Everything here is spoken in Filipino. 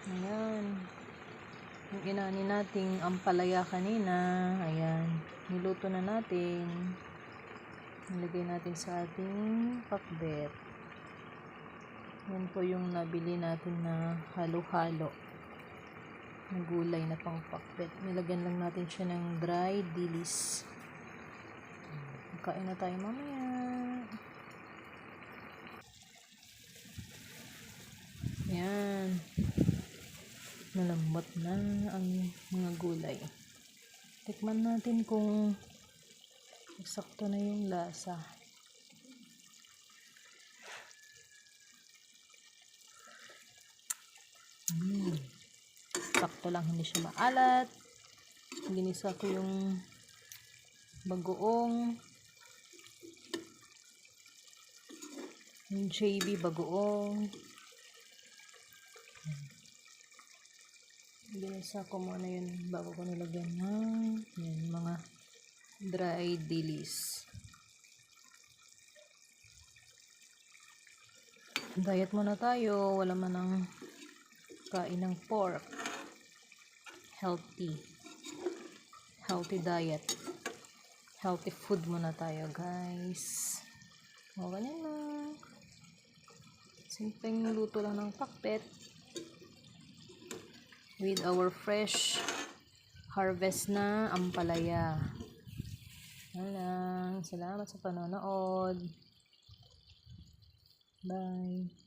Ayan. Yung inani nating ampalaya kanina. Ayan. Niluto na natin. Nilagay natin sa ating pakbet. Yan po yung nabili natin na halo-halo. Na gulay na pang pakbet. Nilagyan lang natin siya ng dry dilis. Kain na tayo mamaya. Yan. Malambot na ang mga gulay. Tikman natin kung sakto na yung lasa. Sakto lang, hindi siya maalat. Ginisa ko yung bagoong, yung JB bagoong. Ginisa ko muna yun bago ko nilagyan ng mga dry dilis. Diet muna tayo, wala man ang kain ng pork. Healthy diet, healthy food muna tayo, guys. O, ganyan lang. Simpleng luto lang ng pakbet with our fresh harvest na ampalaya. Yan lang. Salamat sa panonood. Bye.